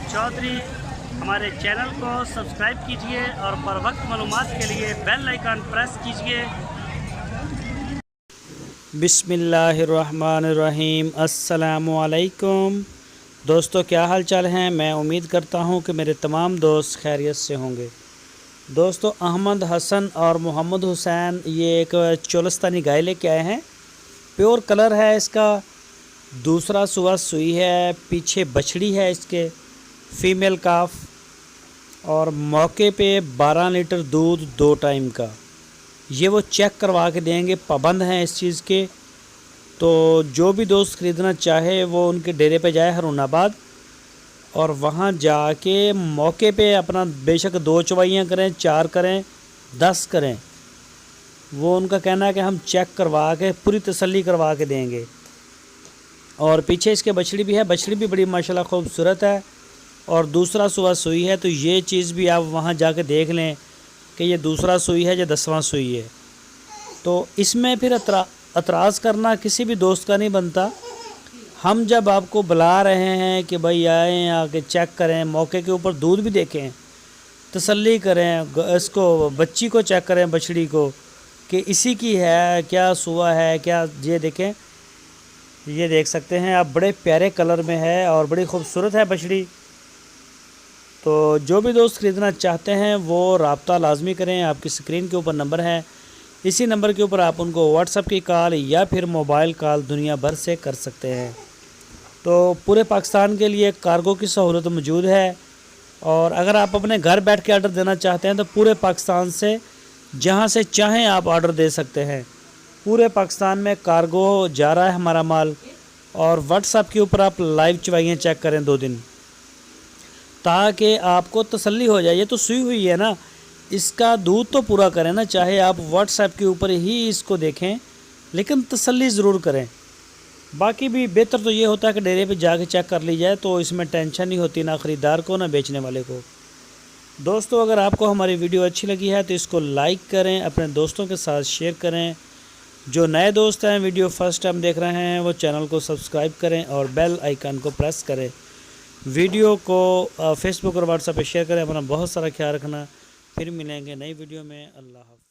चौधरी। हमारे चैनल को सब्सक्राइब कीजिए और बर वक्त मालूमात के लिए बेल आइकन प्रेस कीजिए। बिस्मिल्लाहिर्रहमानिर्रहीम। अस्सलामुअलैकुम दोस्तों, क्या हाल चाल हैं। मैं उम्मीद करता हूं कि मेरे तमाम दोस्त खैरियत से होंगे। दोस्तों, अहमद हसन और मोहम्मद हुसैन ये एक चोलस्तानी गाय लेके आए हैं। प्योर कलर है इसका, दूसरा सुबह सुई है, पीछे बछड़ी है इसके, फीमेल काफ, और मौके पे 12 लीटर दूध 2 टाइम का। ये वो चेक करवा के देंगे, पाबंद हैं इस चीज़ के। तो जो भी दोस्त ख़रीदना चाहे वो उनके डेरे पे जाए हरुणाबाद, और वहाँ जाके मौके पे अपना बेशक 2 चवाइयाँ करें, 4 करें, 10 करें। वो उनका कहना है कि हम चेक करवा के पूरी तसल्ली करवा के देंगे। और पीछे इसके बछड़ी भी है, बछड़ी भी बड़ी माशाल्लाह खूबसूरत है, और दूसरा सुबह सुई है। तो ये चीज़ भी आप वहाँ जाके देख लें कि ये दूसरा सुई है या 10वां सुई है। तो इसमें फिर एतराज़ करना किसी भी दोस्त का नहीं बनता। हम जब आपको बुला रहे हैं कि भाई आएँ, आके चेक करें, मौके के ऊपर दूध भी देखें, तसल्ली करें, इसको बच्ची को चेक करें, बछड़ी को कि इसी की है, क्या सुबह है, क्या। ये देखें, ये देख सकते हैं आप, बड़े प्यारे कलर में है और बड़ी खूबसूरत है बछड़ी। तो जो भी दोस्त ख़रीदना चाहते हैं वो राब्ता लाजमी करें। आपकी स्क्रीन के ऊपर नंबर है, इसी नंबर के ऊपर आप उनको व्हाट्सएप की कॉल या फिर मोबाइल कॉल दुनिया भर से कर सकते हैं। तो पूरे पाकिस्तान के लिए कार्गो की सहूलत मौजूद है, और अगर आप अपने घर बैठ के आर्डर देना चाहते हैं तो पूरे पाकिस्तान से जहां से चाहें आप आर्डर दे सकते हैं। पूरे पाकिस्तान में कार्गो जा रहा है हमारा माल। और व्हाट्सएप के ऊपर आप लाइव चवाइयाँ चेक करें 2 दिन, ताकि आपको तसल्ली हो जाए। ये तो सुई हुई है ना, इसका दूध तो पूरा करें ना। चाहे आप व्हाट्सएप के ऊपर ही इसको देखें, लेकिन तसल्ली ज़रूर करें। बाकी भी बेहतर तो ये होता है कि डेरे पे जाके चेक कर ली जाए, तो इसमें टेंशन नहीं होती ना ख़रीदार को ना बेचने वाले को। दोस्तों, अगर आपको हमारी वीडियो अच्छी लगी है तो इसको लाइक करें, अपने दोस्तों के साथ शेयर करें। जो नए दोस्त हैं, वीडियो फर्स्ट टाइम देख रहे हैं, वो चैनल को सब्सक्राइब करें और बेल आइकन को प्रेस करें। वीडियो को फेसबुक और व्हाट्सएप पे शेयर करें। अपना बहुत सारा ख्याल रखना। फिर मिलेंगे नई वीडियो में। अल्लाह हाफ़िज़।